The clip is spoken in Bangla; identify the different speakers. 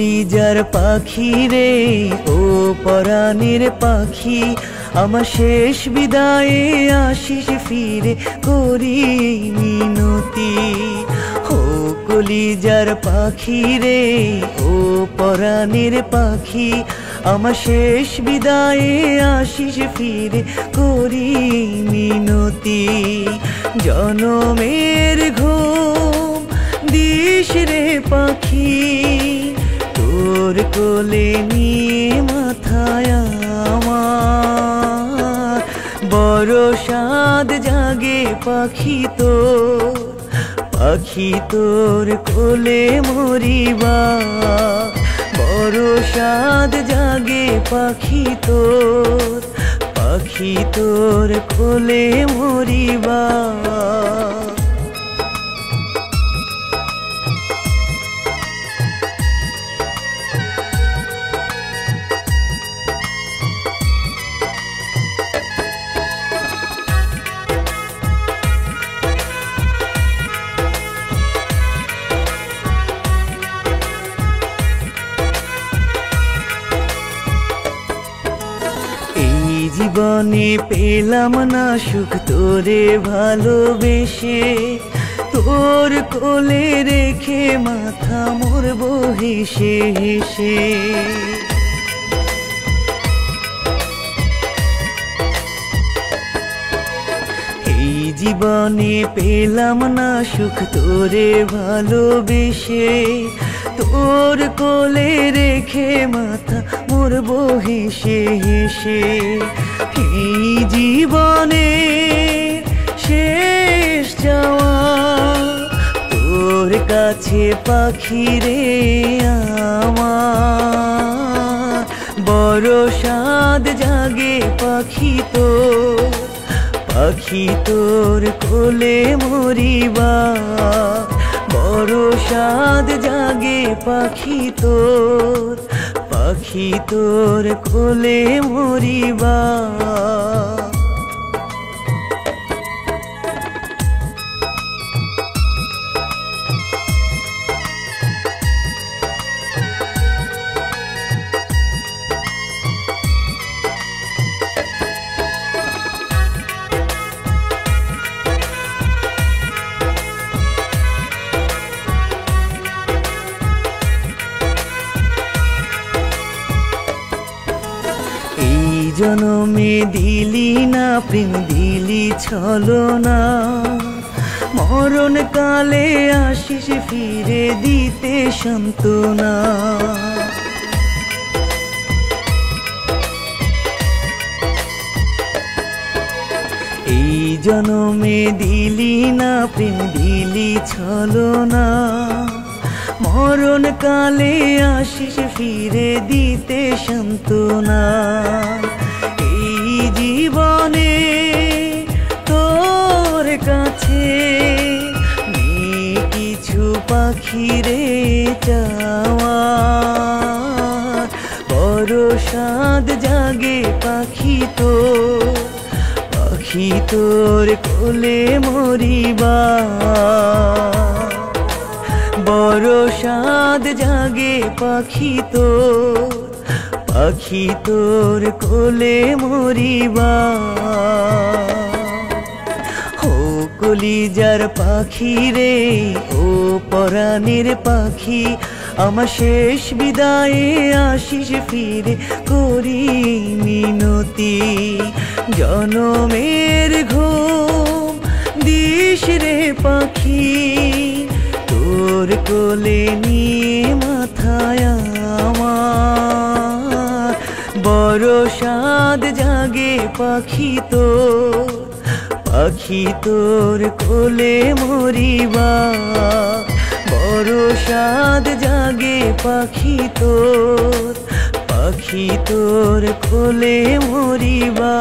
Speaker 1: কলিজার পাখি রে ও পরাণের পাখি আমার শেষ বিদায়ে আসিস ফিরে করি মিনতি। ও কলিজার পাখি রে ও পরাণের পাখি আমার শেষ বিদায়ে আসিস ফিরে করি মিনতি। জনমের ঘুম দিস রে পাখি তোর কোলে নিয়ে মাথায় আমার বড় সাদ জাগে পাখি তোর কোলে মরিবা বড় সাদ জাগে পাখি তোর কোলে মরিবা। জীবনে পেলাম না সুখ তোরে ভালোবেসে তোর কোলে রেখে মাথা মরব হেসে হেসে। এই জীবনে পেলাম না সুখ তোরে ভালোবেসে তোর কোলে রেখে মাথা মরব হেসে হেসে। এই জীবনে শেষ যাওয়া তোর কাছে পাখি রে আমার বড় সাদ জাগে পাখি তোর কোলে মরিবা বড় সাদ জাগে পাখি তোর কোলে মরিবা। জনমে দিলি না প্রেম দিলি ছলনা মরণ কালে আসিস ফিরে দিতে সান্ত্বনা। এই জনমে দিলি না প্রেম দিলি ছলনা মরণ কালে আসিস ফিরে দিতে সান্ত্বনা। এই জীবনে তোর কাছে নেই কিছু পাখি রে চাওয়া বড় সাদ জাগে পাখি তোর কোলে মরিবা বড় সাদ জাগে পাখি তোর কোলে মরিবা। ও কলিজার পাখি রে ও পরাণের পাখি আমার শেষ বিদায়ে আসিস ফিরে করি মিনতি। জনমের ঘুম দিস রে পাখি তোর কোলে নিয়ে মাথায় আমার বড় সাদ জাগে পাখি তোর কোলে মরিবা বড় সাদ জাগে পাখি তোর কোলে মরিবা।